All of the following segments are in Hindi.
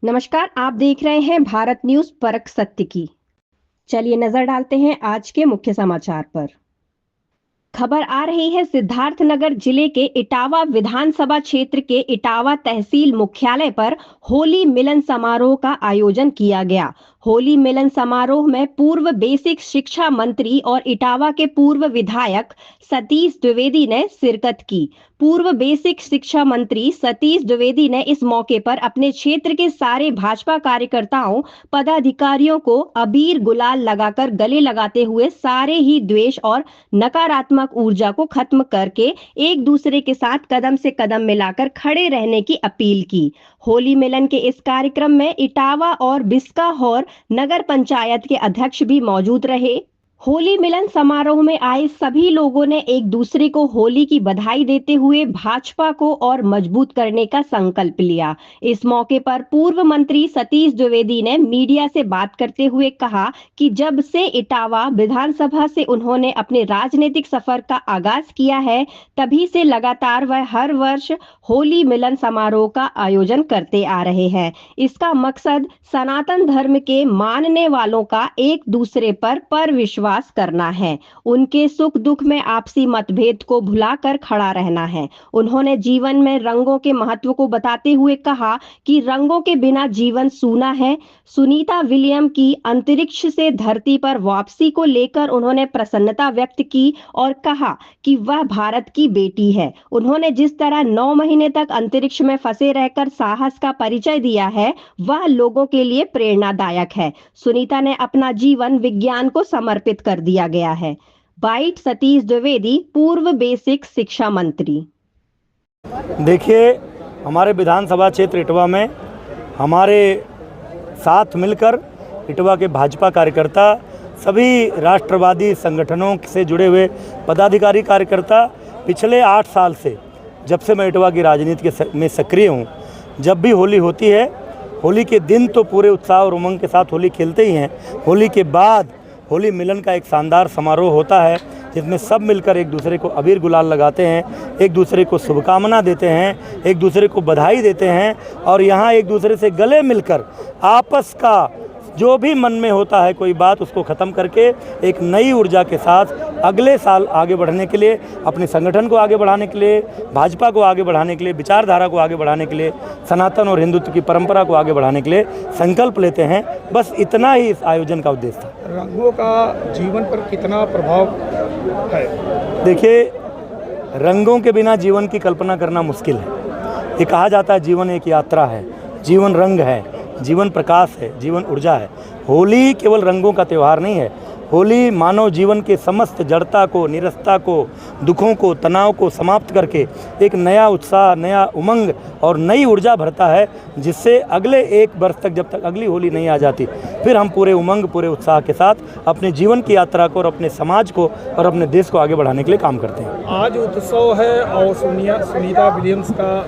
नमस्कार, आप देख रहे हैं भारत न्यूज परख सत्य की। चलिए नजर डालते हैं आज के मुख्य समाचार पर। खबर आ रही है सिद्धार्थनगर जिले के इटावा विधानसभा क्षेत्र के इटावा तहसील मुख्यालय पर होली मिलन समारोह का आयोजन किया गया। होली मिलन समारोह में पूर्व बेसिक शिक्षा मंत्री और इटावा के पूर्व विधायक सतीश द्विवेदी ने शिरकत की। पूर्व बेसिक शिक्षा मंत्री सतीश द्विवेदी ने इस मौके पर अपने क्षेत्र के सारे भाजपा कार्यकर्ताओं पदाधिकारियों को अबीर गुलाल लगाकर गले लगाते हुए सारे ही द्वेष और नकारात्मक ऊर्जा को खत्म करके एक दूसरे के साथ कदम से कदम मिलाकर खड़े रहने की अपील की। होली मिलन के इस कार्यक्रम में इटावा और बिस्काहौर नगर पंचायत के अध्यक्ष भी मौजूद रहे। होली मिलन समारोह में आए सभी लोगों ने एक दूसरे को होली की बधाई देते हुए भाजपा को और मजबूत करने का संकल्प लिया। इस मौके पर पूर्व मंत्री सतीश द्विवेदी ने मीडिया से बात करते हुए कहा कि जब से इटावा विधानसभा से उन्होंने अपने राजनीतिक सफर का आगाज किया है, तभी से लगातार वह हर वर्ष होली मिलन समारोह का आयोजन करते आ रहे हैं। इसका मकसद सनातन धर्म के मानने वालों का एक दूसरे पर विश्वास करना है, उनके सुख दुख में आपसी मतभेद को भुलाकर खड़ा रहना है। उन्होंने जीवन में रंगों के महत्व को बताते हुए कहा कि रंगों के बिना जीवन सूना है। सुनीता विलियम की अंतरिक्ष से धरती पर वापसी को लेकर उन्होंने प्रसन्नता व्यक्त की और कहा कि वह भारत की बेटी है। उन्होंने जिस तरह 9 महीने तक अंतरिक्ष में फंसे रहकर साहस का परिचय दिया है, वह लोगों के लिए प्रेरणादायक है। सुनीता ने अपना जीवन विज्ञान को समर्पित कर दिया गया है। बाइट सतीश द्विवेदी, पूर्व बेसिक शिक्षा मंत्री। देखिए, हमारे विधानसभा क्षेत्र इटवा में हमारे साथ मिलकर इटवा के भाजपा कार्यकर्ता, सभी राष्ट्रवादी संगठनों से जुड़े हुए पदाधिकारी कार्यकर्ता पिछले 8 साल से, जब से मैं इटवा की राजनीति में सक्रिय हूँ, जब भी होली होती है, होली के दिन तो पूरे उत्साह और उमंग के साथ होली खेलते ही हैं। होली के बाद होली मिलन का एक शानदार समारोह होता है, जिसमें सब मिलकर एक दूसरे को अबीर गुलाल लगाते हैं, एक दूसरे को शुभकामना देते हैं, एक दूसरे को बधाई देते हैं और यहाँ एक दूसरे से गले मिलकर आपस का जो भी मन में होता है कोई बात, उसको ख़त्म करके एक नई ऊर्जा के साथ अगले साल आगे बढ़ने के लिए, अपने संगठन को आगे बढ़ाने के लिए, भाजपा को आगे बढ़ाने के लिए, विचारधारा को आगे बढ़ाने के लिए, सनातन और हिंदुत्व की परंपरा को आगे बढ़ाने के लिए संकल्प लेते हैं। बस इतना ही इस आयोजन का उद्देश्य था। रंगों का जीवन पर कितना प्रभाव है? देखिए, रंगों के बिना जीवन की कल्पना करना मुश्किल है। ये कहा जाता है जीवन एक यात्रा है, जीवन रंग है, जीवन प्रकाश है, जीवन ऊर्जा है। होली केवल रंगों का त्यौहार नहीं है। होली मानव जीवन के समस्त जड़ता को, निरस्ता को, दुखों को, तनाव को समाप्त करके एक नया उत्साह, नया उमंग और नई ऊर्जा भरता है, जिससे अगले 1 वर्ष तक, जब तक अगली होली नहीं आ जाती, फिर हम पूरे उमंग, पूरे उत्साह के साथ अपने जीवन की यात्रा को और अपने समाज को और अपने देश को आगे बढ़ाने के लिए काम करते हैं। आज उत्सव है और सुनीता विलियम्स का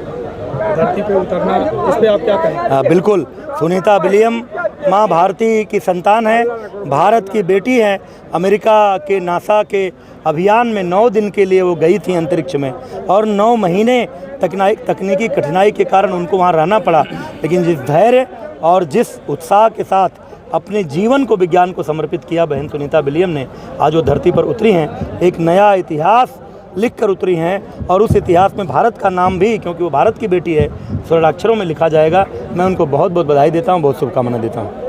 धरती पे उतरना, इस पे आप क्या कहेंगे? बिल्कुल, सुनीता विलियम माँ भारती की संतान है, भारत की बेटी है। अमेरिका के नासा के अभियान में 9 दिन के लिए वो गई थी अंतरिक्ष में और 9 महीने तकनीकी कठिनाई के कारण उनको वहाँ रहना पड़ा, लेकिन जिस धैर्य और जिस उत्साह के साथ अपने जीवन को विज्ञान को समर्पित किया बहन सुनीता विलियम ने, आज वो धरती पर उतरी हैं, एक नया इतिहास लिख कर उतरी हैं और उस इतिहास में भारत का नाम भी, क्योंकि वो भारत की बेटी है, स्वर्णाक्षरों में लिखा जाएगा। मैं उनको बहुत बहुत बधाई देता हूँ, बहुत शुभकामनाएं देता हूँ।